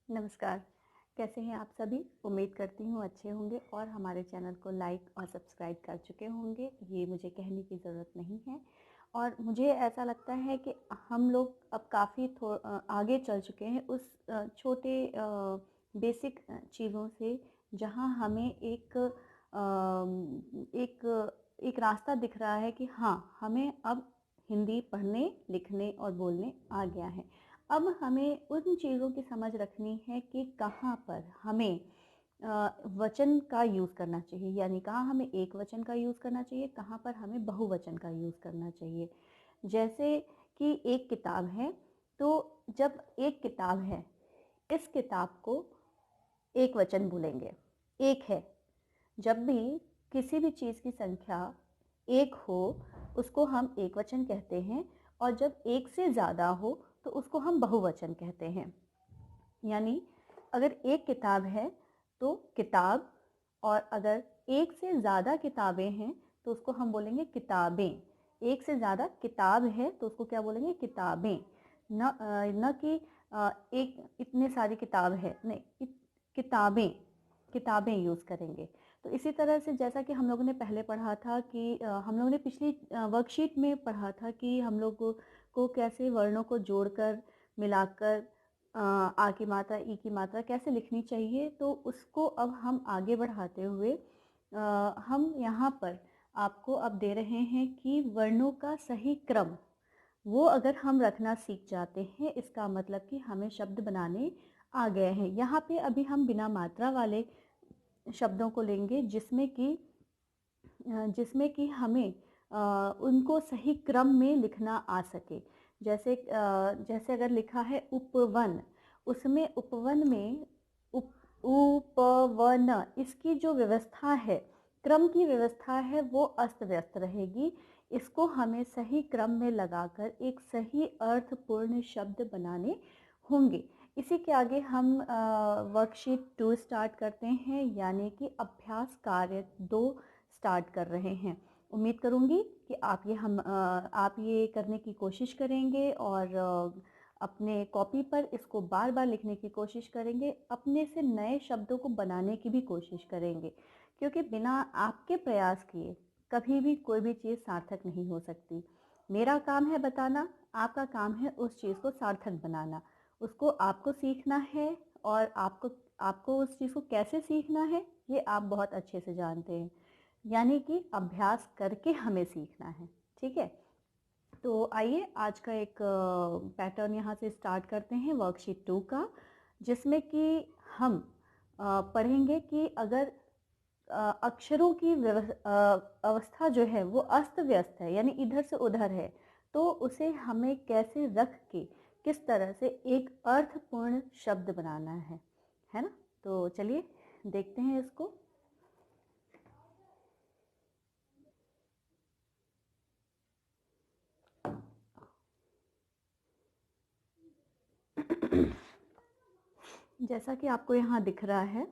नमस्कार। कैसे हैं आप सभी? उम्मीद करती हूँ अच्छे होंगे और हमारे चैनल को लाइक और सब्सक्राइब कर चुके होंगे, ये मुझे कहने की ज़रूरत नहीं है। और मुझे ऐसा लगता है कि हम लोग अब काफ़ी आगे चल चुके हैं उस छोटे बेसिक चीज़ों से, जहाँ हमें एक एक रास्ता दिख रहा है कि हाँ, हमें अब हिंदी पढ़ने, लिखने और बोलने आ गया है। अब हमें उन चीज़ों की समझ रखनी है कि कहाँ पर हमें वचन का यूज़ करना चाहिए, यानी कहाँ हमें एक वचन का यूज़ करना चाहिए, कहाँ पर हमें बहुवचन का यूज़ करना चाहिए। जैसे कि एक किताब है, तो जब एक किताब है, इस किताब को एक वचन बोलेंगे, एक है। जब भी किसी भी चीज़ की संख्या एक हो, उसको हम एक वचन कहते हैं, और जब एक से ज़्यादा हो तो उसको हम बहुवचन कहते हैं। यानी अगर एक किताब है तो किताब, और अगर एक से ज़्यादा किताबें हैं तो उसको हम बोलेंगे किताबें। एक से ज़्यादा किताब है तो उसको क्या बोलेंगे? किताबें। न कि एक इतने सारी किताब है, नहीं, किताबें, किताबें यूज़ करेंगे। तो इसी तरह से जैसा कि हम लोगों ने पहले पढ़ा था कि हम लोगों ने पिछली वर्कशीट में पढ़ा था कि हम लोग को कैसे वर्णों को जोड़कर, मिलाकर आ की मात्रा, ई की मात्रा कैसे लिखनी चाहिए। तो उसको अब हम आगे बढ़ाते हुए हम यहाँ पर आपको अब दे रहे हैं कि वर्णों का सही क्रम, वो अगर हम रखना सीख जाते हैं, इसका मतलब कि हमें शब्द बनाने आ गए हैं। यहाँ पे अभी हम बिना मात्रा वाले शब्दों को लेंगे, जिसमें कि हमें उनको सही क्रम में लिखना आ सके। जैसे अगर लिखा है उपवन, उसमें उपवन में उपवन, इसकी जो व्यवस्था है, क्रम की व्यवस्था है, वो अस्त व्यस्त रहेगी। इसको हमें सही क्रम में लगाकर एक सही अर्थपूर्ण शब्द बनाने होंगे। इसी के आगे हम वर्कशीट 2 स्टार्ट करते हैं, यानी कि अभ्यास कार्य 2 स्टार्ट कर रहे हैं। उम्मीद करूंगी कि आप ये करने की कोशिश करेंगे और अपने कॉपी पर इसको बार बार लिखने की कोशिश करेंगे, अपने से नए शब्दों को बनाने की भी कोशिश करेंगे, क्योंकि बिना आपके प्रयास किए कभी भी कोई भी चीज़ सार्थक नहीं हो सकती। मेरा काम है बताना, आपका काम है उस चीज़ को सार्थक बनाना। उसको आपको सीखना है, और आपको उस चीज़ को कैसे सीखना है ये आप बहुत अच्छे से जानते हैं, यानी कि अभ्यास करके हमें सीखना है। ठीक है, तो आइए आज का एक पैटर्न यहाँ से स्टार्ट करते हैं, वर्कशीट 2 का, जिसमें कि हम पढ़ेंगे कि अगर अक्षरों की अवस्था जो है वो अस्त व्यस्त है, यानी इधर से उधर है, तो उसे हमें कैसे रख के किस तरह से एक अर्थपूर्ण शब्द बनाना है ना? तो चलिए देखते हैं इसको। जैसा कि आपको यहाँ दिख रहा है,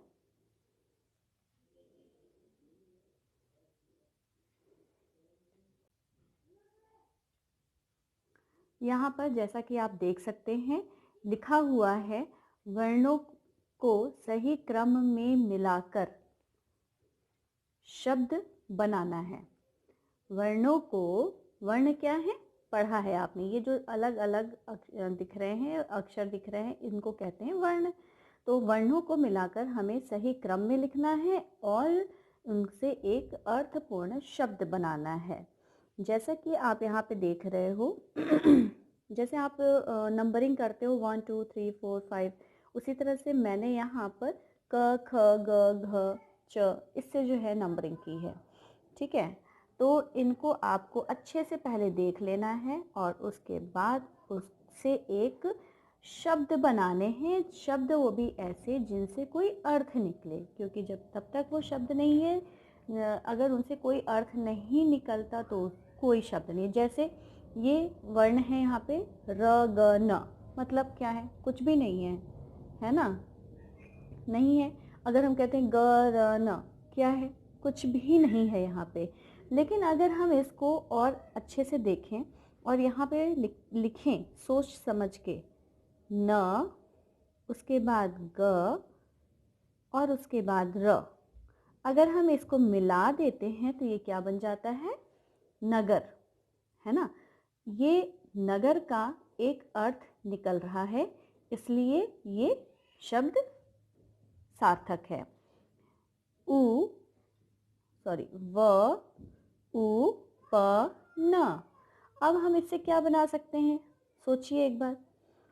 यहाँ पर जैसा कि आप देख सकते हैं, लिखा हुआ है वर्णों को सही क्रम में मिलाकर शब्द बनाना है। वर्णों को, वर्ण क्या है? पढ़ा है आपने, ये जो अलग अलग दिख रहे हैं, अक्षर दिख रहे हैं, इनको कहते हैं वर्ण। तो वर्णों को मिलाकर हमें सही क्रम में लिखना है और उनसे एक अर्थपूर्ण शब्द बनाना है। जैसा कि आप यहाँ पे देख रहे हो, जैसे आप नंबरिंग करते हो 1 2 3 4 5, उसी तरह से मैंने यहाँ पर क ख ग घ च, इससे जो है नंबरिंग की है। ठीक है, तो इनको आपको अच्छे से पहले देख लेना है और उसके बाद उससे एक शब्द बनाने हैं। शब्द वो भी ऐसे जिनसे कोई अर्थ निकले, क्योंकि जब तब तक वो शब्द नहीं है, अगर उनसे कोई अर्थ नहीं निकलता तो कोई शब्द नहीं। जैसे ये वर्ण है यहाँ पे र ग न, मतलब क्या है? कुछ भी नहीं है ना? नहीं है। अगर हम कहते हैं ग र न, क्या है? कुछ भी नहीं है यहाँ पे। लेकिन अगर हम इसको और अच्छे से देखें और यहाँ पे लिखें सोच समझ के, न उसके बाद ग और उसके बाद र। अगर हम इसको मिला देते हैं तो ये क्या बन जाता है? नगर, है ना। ये नगर का एक अर्थ निकल रहा है, इसलिए ये शब्द सार्थक है। उ सॉरी व उ प न। अब हम इससे क्या बना सकते हैं? सोचिए एक बार।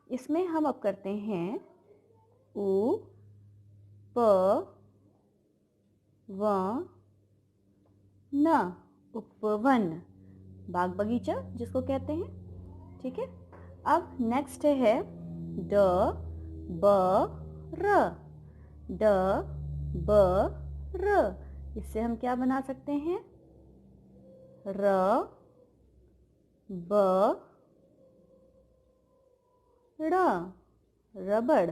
इसमें हम अब करते हैं उ प व न, उपवन, बाग बगीचा जिसको कहते हैं। ठीक है। अब नेक्स्ट है ड ब र। ड ब र। इससे हम क्या बना सकते हैं? र ब ड़, रबड़।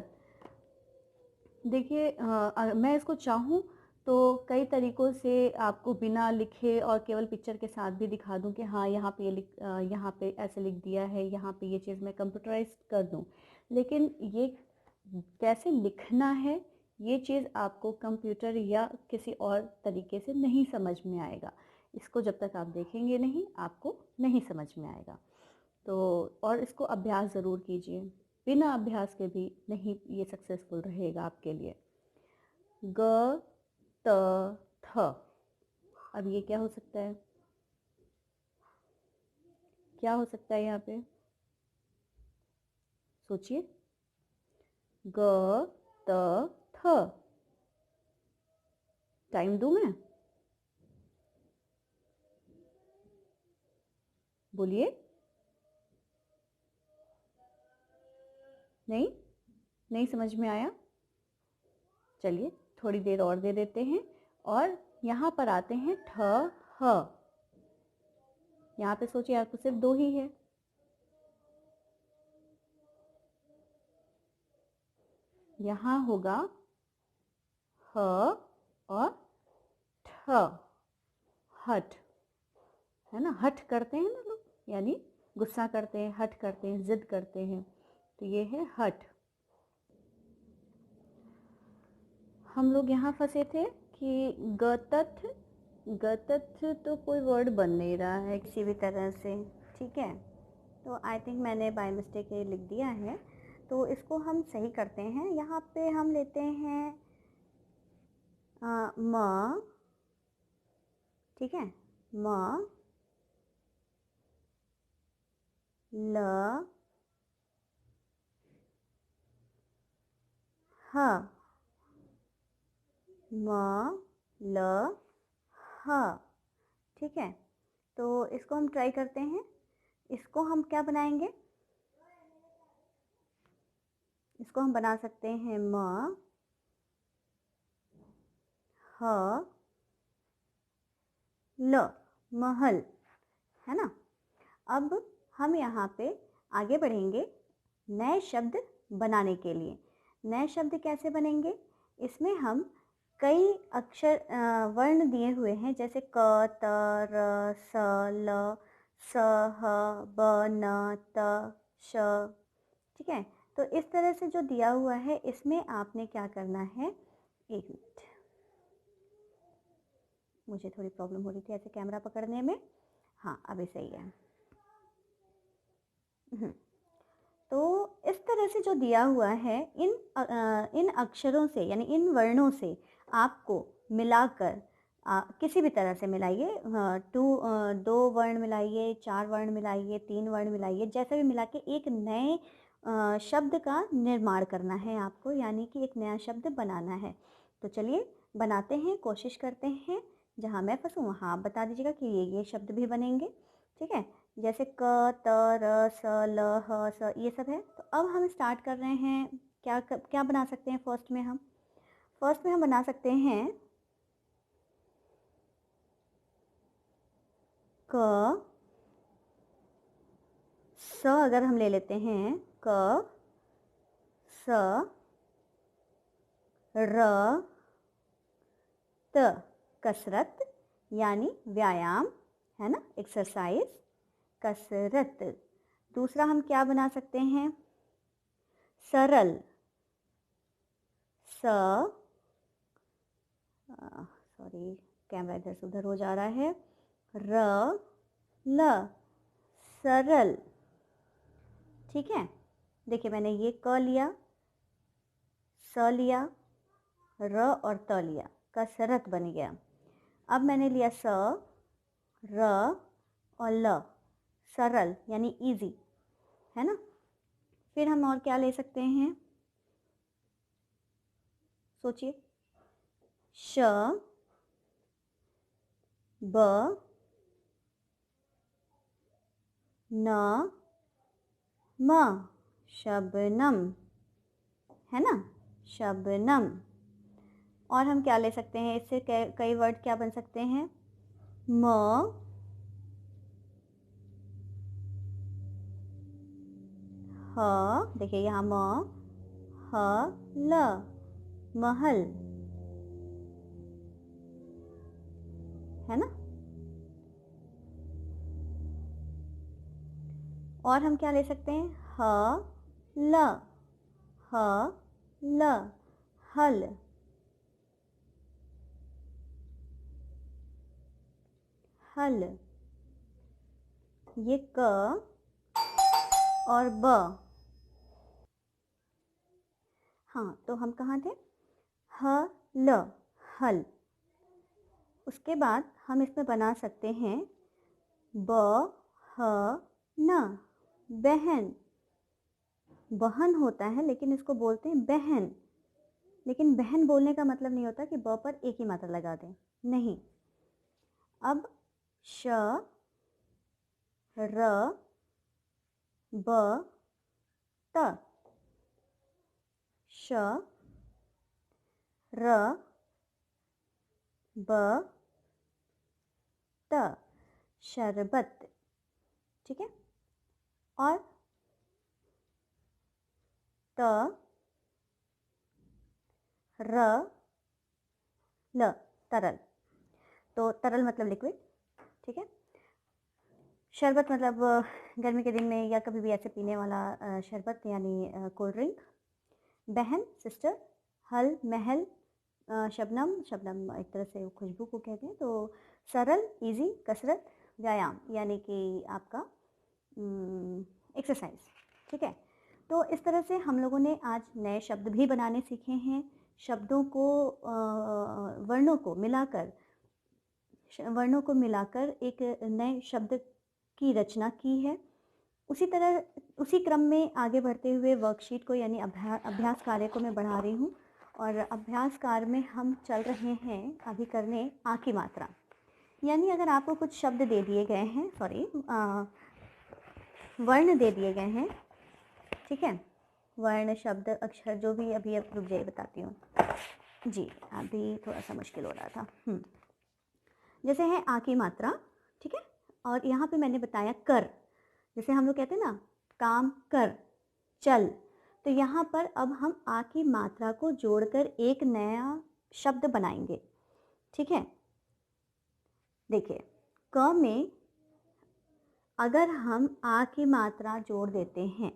देखिए मैं इसको चाहूँ तो कई तरीक़ों से आपको बिना लिखे और केवल पिक्चर के साथ भी दिखा दूँ कि हाँ यहाँ पे यहाँ पे ऐसे लिख दिया है, यहाँ पे ये चीज़ मैं कंप्यूटराइज कर दूँ। लेकिन ये कैसे लिखना है ये चीज़ आपको कंप्यूटर या किसी और तरीके से नहीं समझ में आएगा। इसको जब तक आप देखेंगे नहीं आपको नहीं समझ में आएगा। तो और इसको अभ्यास ज़रूर कीजिए, बिना अभ्यास के भी नहीं ये सक्सेसफुल रहेगा आपके लिए। ग त थ। अब ये क्या हो सकता है? क्या हो सकता है यहाँ पे? सोचिए। ग त थ। टाइम दूं मैं? बोलिए। नहीं, नहीं समझ में आया? चलिए थोड़ी देर और दे देते हैं और यहाँ पर आते हैं ठ ह। यहाँ पे सोचिए आपको सिर्फ दो ही है। यहाँ होगा ह और ठ, हठ, है ना। हठ करते हैं ना लोग, यानी गुस्सा करते हैं, हठ करते हैं, जिद करते हैं, तो ये है हठ। हम लोग यहाँ फंसे थे कि गतथ, गतथ तो कोई वर्ड बन नहीं रहा है किसी भी तरह से। ठीक है, तो आई थिंक मैंने बाय मिस्टेक ये लिख दिया है, तो इसको हम सही करते हैं। यहाँ पे हम लेते हैं म, ठीक है, म, ल, ह, म, ल, ह। ठीक है, तो इसको हम ट्राई करते हैं। इसको हम क्या बनाएंगे? इसको हम बना सकते हैं म, ह, ल, महल, है ना। अब हम यहाँ पे आगे बढ़ेंगे नए शब्द बनाने के लिए। नए शब्द कैसे बनेंगे? इसमें हम कई अक्षर वर्ण दिए हुए हैं, जैसे क, त, र, स, ल, स, ह, ब, न, त, श। ठीक है, तो इस तरह से जो दिया हुआ है इसमें आपने क्या करना है, एक मिनट, मुझे थोड़ी प्रॉब्लम हो रही थी ऐसे कैमरा पकड़ने में। हाँ अभी सही है। तो इस तरह से जो दिया हुआ है इन अक्षरों से यानी इन वर्णों से आपको मिलाकर किसी भी तरह से मिलाइए, दो वर्ण मिलाइए, चार वर्ण मिलाइए, तीन वर्ण मिलाइए, जैसे भी मिला के एक नए शब्द का निर्माण करना है आपको, यानी कि एक नया शब्द बनाना है। तो चलिए बनाते हैं, कोशिश करते हैं। जहाँ मैं फंसूँ वहाँ आप बता दीजिएगा कि ये शब्द भी बनेंगे। ठीक है, जैसे क, त, र, स, ल, ह, स, ये सब है। तो अब हम स्टार्ट कर रहे हैं। क्या बना सकते हैं फर्स्ट में? हम बना सकते हैं क, स। अगर हम ले लेते हैं क, स, र, त, कसरत यानी व्यायाम, है ना, एक्सरसाइज, कसरत। दूसरा हम क्या बना सकते हैं? सरल, सॉरी कैमरा इधर से उधर हो जा रहा है, र ल सरल। ठीक है, देखिए मैंने ये क लिया, स लिया, र और त लिया, कसरत बन गया। अब मैंने लिया स, र और ल, सरल यानी इजी, है ना। फिर हम और क्या ले सकते हैं, सोचिए। श, ब, न, म, शबनम, है ना, शबनम। और हम क्या ले सकते हैं, इससे कई वर्ड क्या बन सकते हैं, म, ह, देखिए यहाँ म, ह, ल, महल, है ना। और हम क्या ले सकते हैं, ह, ल, ह, ल, हल, हल। ये क और ब, हाँ तो हम कहाँ थे, ह, ल, हल। उसके बाद हम इसमें बना सकते हैं ब, ह, न, बहन। बहन होता है लेकिन इसको बोलते हैं बहन, लेकिन बहन बोलने का मतलब नहीं होता कि ब पर एक ही मात्रा लगा दें, नहीं। अब श, र, ब, त, श, र, ब, त, शरबत। ठीक है, और त, र, ल, तरल। तो तरल मतलब लिक्विड, ठीक है। शरबत मतलब गर्मी के दिन में या कभी भी ऐसे पीने वाला शरबत यानी कोल्ड ड्रिंक। बहन सिस्टर, हल महल, शबनम, शबनम एक तरह से खुशबू को कहते हैं। तो सरल इजी, कसरत, व्यायाम यानी कि आपका एक्सरसाइज। ठीक है, तो इस तरह से हम लोगों ने आज नए शब्द भी बनाने सीखे हैं। शब्दों को वर्णों को मिलाकर एक नए शब्द की रचना की है। उसी क्रम में आगे बढ़ते हुए वर्कशीट को यानी अभ्यास कार्य को मैं बढ़ा रही हूँ। और अभ्यास कार्य में हम चल रहे हैं अभी करने आ की मात्रा। यानी अगर आपको कुछ शब्द दे दिए गए हैं, वर्ण दे दिए गए हैं, ठीक है, वर्ण शब्द अक्षर जो भी, अभी अब रुक जाइए बताती हूँ जी, अभी थोड़ा सा मुश्किल हो रहा था। जैसे है आ की मात्रा, ठीक है, और यहाँ पे मैंने बताया कर। जैसे हम लोग कहते हैं ना काम कर, चल, तो यहाँ पर अब हम आ की मात्रा को जोड़कर एक नया शब्द बनाएंगे। ठीक है, देखिए क में अगर हम आ की मात्रा जोड़ देते हैं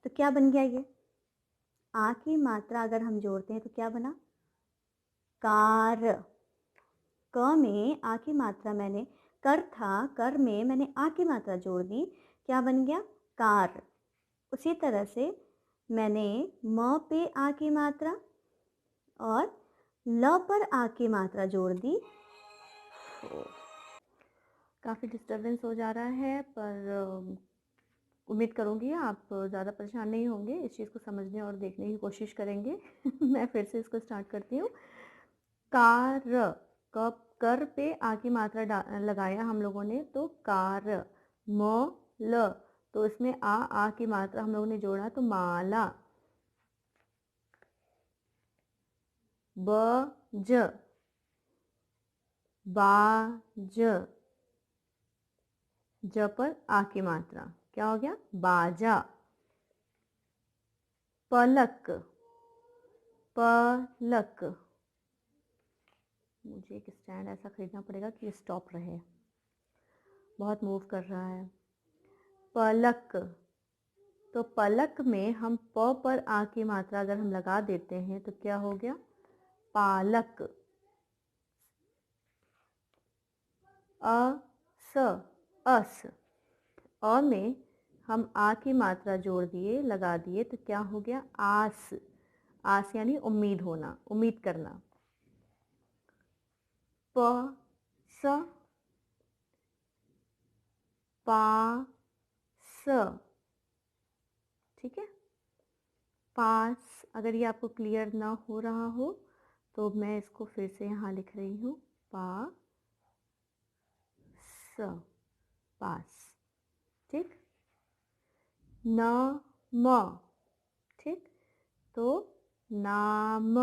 तो क्या बन गया, ये आ की मात्रा अगर हम जोड़ते हैं तो क्या बना, कार। क में आ की मात्रा मैंने कर था, कर में मैंने आ की मात्रा जोड़ दी, क्या बन गया, कार। उसी तरह से मैंने म पे आ की मात्रा और ल पर आ की मात्रा जोड़ दी। काफ़ी डिस्टर्बेंस हो जा रहा है, पर उम्मीद करूँगी आप ज़्यादा परेशान नहीं होंगे, इस चीज़ को समझने और देखने की कोशिश करेंगे। मैं फिर से इसको स्टार्ट करती हूँ। कार, कब कर पे आ की मात्रा लगाया हम लोगों ने, तो कार। म ल, तो इसमें आ की मात्रा हम लोगों ने जोड़ा तो माला। ब ज, बाज। ज पर आ की मात्रा, क्या हो गया, बाजा। पलक, पलक। मुझे एक स्टैंड ऐसा खरीदना पड़ेगा कि स्टॉप रहे, बहुत मूव कर रहा है। पलक, तो पलक में हम प पर आ की मात्रा अगर हम लगा देते हैं तो क्या हो गया? पालक। अ स अस। अ में हम आ की मात्रा जोड़ दिए, लगा दिए तो क्या हो गया? आस। आस यानी उम्मीद होना, उम्मीद करना। प स पा स। ठीक है, पास। अगर ये आपको क्लियर ना हो रहा हो तो मैं इसको फिर से यहाँ लिख रही हूँ, पा स, पास। ठीक, न म। ठीक, तो नाम,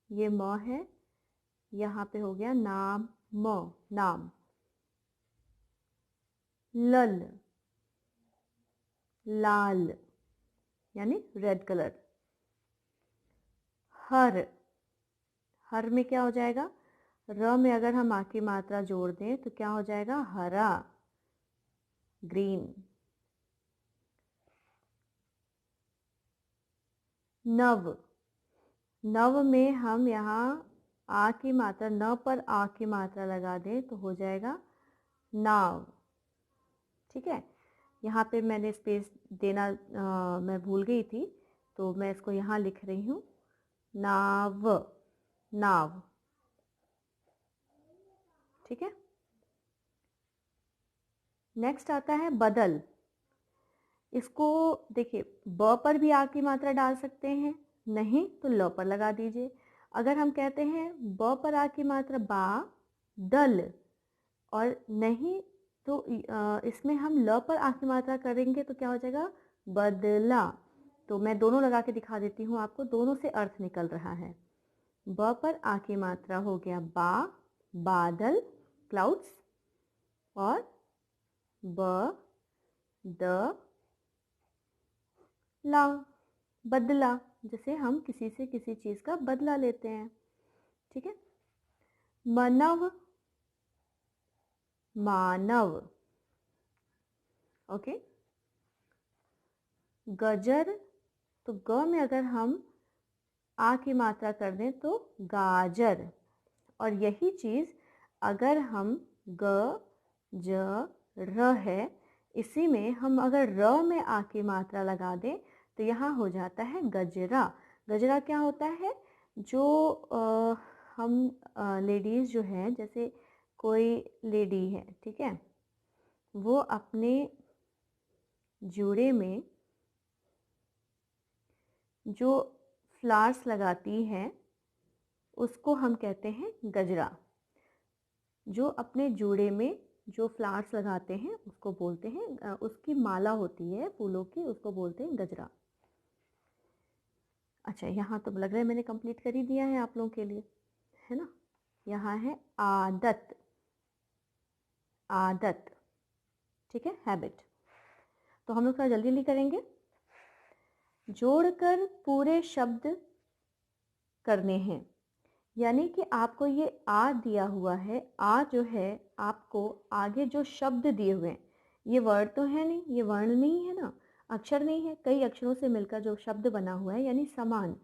ये म है, यहाँ पे हो गया नाम, म नाम। लल, लाल यानी रेड कलर। हर, हर में क्या हो जाएगा? र में अगर हम आ की मात्रा जोड़ दें तो क्या हो जाएगा? हरा, ग्रीन। नव, नव में हम यहाँ आ की मात्रा, न पर आ की मात्रा लगा दें तो हो जाएगा नाव। ठीक है, यहाँ पे मैंने स्पेस देना मैं भूल गई थी, तो मैं इसको यहाँ लिख रही हूँ, नाव, नाव। ठीक है, नेक्स्ट आता है बदल। इसको देखिए, ब पर भी आ की मात्रा डाल सकते हैं, नहीं तो ल पर लगा दीजिए। अगर हम कहते हैं ब पर आ की मात्रा बा दल, और नहीं तो इसमें हम ल पर आ की मात्रा करेंगे तो क्या हो जाएगा? बदला। तो मैं दोनों लगा के दिखा देती हूँ आपको, दोनों से अर्थ निकल रहा है। ब पर आ की मात्रा हो गया बा, बादल, क्लाउड्स, और ब द ला, बदला, जैसे हम किसी से किसी चीज का बदला लेते हैं। ठीक है, मनव, मानव। ओके, गजर, तो ग में अगर हम आ की मात्रा कर दें तो गाजर। और यही चीज अगर हम ग ज र है, इसी में हम अगर र में आ की मात्रा लगा दें तो यहाँ हो जाता है गजरा। गजरा क्या होता है? जो हम लेडीज जो हैं, जैसे कोई लेडी है, ठीक है, वो अपने जूड़े में जो फ्लावर्स लगाती है उसको हम कहते हैं गजरा। जो अपने जूड़े में जो फ्लावर्स लगाते हैं उसको बोलते हैं, उसकी माला होती है फूलों की, उसको बोलते हैं गजरा। अच्छा, यहाँ तो लग रहा है मैंने कंप्लीट कर ही दिया है आप लोगों के लिए, है ना। यहाँ है आदत, आदत। ठीक है, हैबिट। तो हम लोग थोड़ा जल्दी जल्दी करेंगे। जोड़कर पूरे शब्द करने हैं, यानी कि आपको ये आ दिया हुआ है, आ जो है आपको आगे जो शब्द दिए हुए हैं, ये वर्ड तो है नहीं, ये वर्ण नहीं है ना, अक्षर नहीं है, कई अक्षरों से मिलकर जो शब्द बना हुआ है, यानी समान,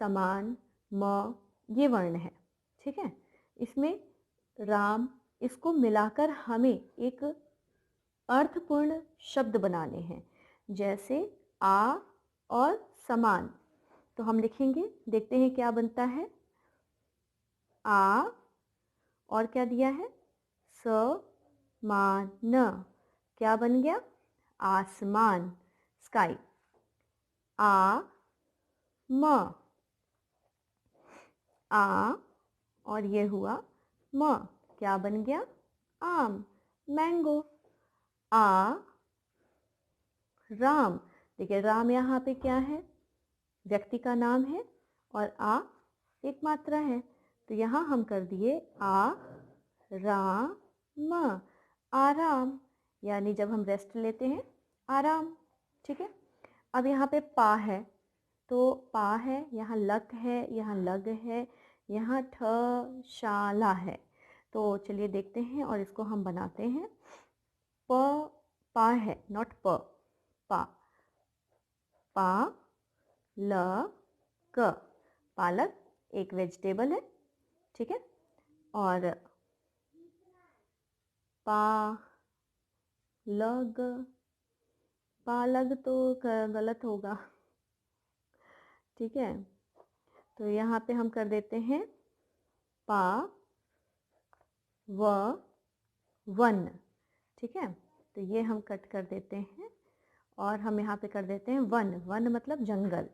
समान, म, ये वर्ण है। ठीक है, इसमें राम, इसको मिलाकर हमें एक अर्थपूर्ण शब्द बनाने हैं, जैसे आ और समान। तो हम लिखेंगे, देखते हैं क्या बनता है। आ, और क्या दिया है? स मान, क्या बन गया? आसमान, स्काई। आ म, आ, और ये हुआ म, क्या बन गया? आम, मैंगो। आ राम, देखिए राम यहाँ पे क्या है? व्यक्ति का नाम है, और आ एक मात्रा है, तो यहाँ हम कर दिए आ राम, आराम, यानी जब हम रेस्ट लेते हैं, आराम। ठीक है, अब यहाँ पे पा है, तो पा है, यहाँ लक है, यहाँ लग है, यहाँ ठ शाला है। तो चलिए देखते हैं और इसको हम बनाते हैं। प, पा है, नॉट प, पा। पा ल क, पालक एक वेजिटेबल है, ठीक है। और पालग, पालग तो गलत होगा, ठीक है। तो यहाँ पे हम कर देते हैं पा व वन, ठीक है। तो ये हम कट कर देते हैं और हम यहाँ पे कर देते हैं वन, वन मतलब जंगल।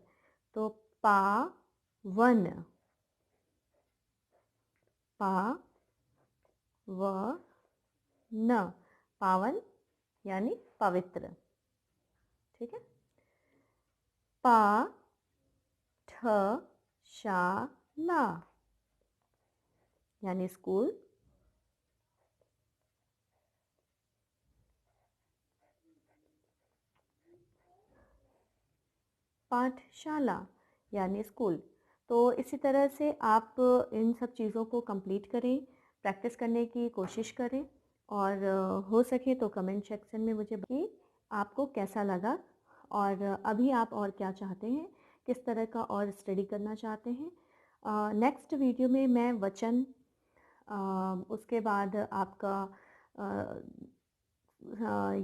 तो पा वन, पा व न, पावन यानी पवित्र, ठीक है। पा ठ शा ला यानी स्कूल। पाठशाला यानी स्कूल। तो इसी तरह से आप इन सब चीज़ों को कंप्लीट करें, प्रैक्टिस करने की कोशिश करें और हो सके तो कमेंट सेक्शन में मुझे बताइए आपको कैसा लगा और अभी आप और क्या चाहते हैं, किस तरह का और स्टडी करना चाहते हैं। नेक्स्ट वीडियो में मैं वचन, उसके बाद आपका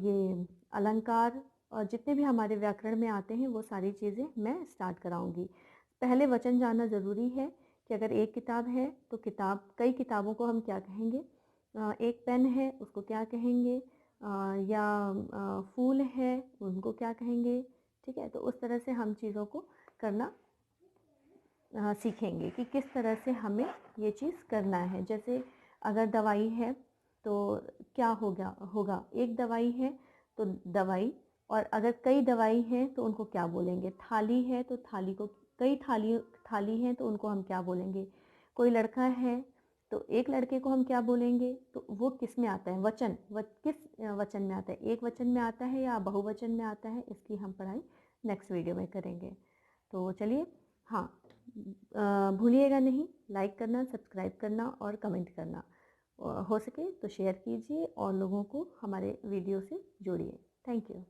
ये अलंकार और जितने भी हमारे व्याकरण में आते हैं वो सारी चीज़ें मैं स्टार्ट कराऊंगी। पहले वचन जानना ज़रूरी है कि अगर एक किताब है तो किताब, कई किताबों को हम क्या कहेंगे, एक पेन है उसको क्या कहेंगे, या फूल है उनको क्या कहेंगे, ठीक है। तो उस तरह से हम चीज़ों को करना सीखेंगे कि किस तरह से हमें ये चीज़ करना है। जैसे अगर दवाई है तो क्या होगा, एक दवाई है तो दवाई, और अगर कई दवाई हैं तो उनको क्या बोलेंगे। थाली है तो थाली को, कई थाली हैं तो उनको हम क्या बोलेंगे। कोई लड़का है तो एक लड़के को हम क्या बोलेंगे। तो वो किस में आता है, वचन, किस वचन में आता है, एक वचन में आता है या बहुवचन में आता है, इसकी हम पढ़ाई नेक्स्ट वीडियो में करेंगे। तो चलिए, हाँ, भूलिएगा नहीं लाइक करना, सब्सक्राइब करना और कमेंट करना। हो सके तो शेयर कीजिए और लोगों को हमारे वीडियो से जोड़िए। Thank you.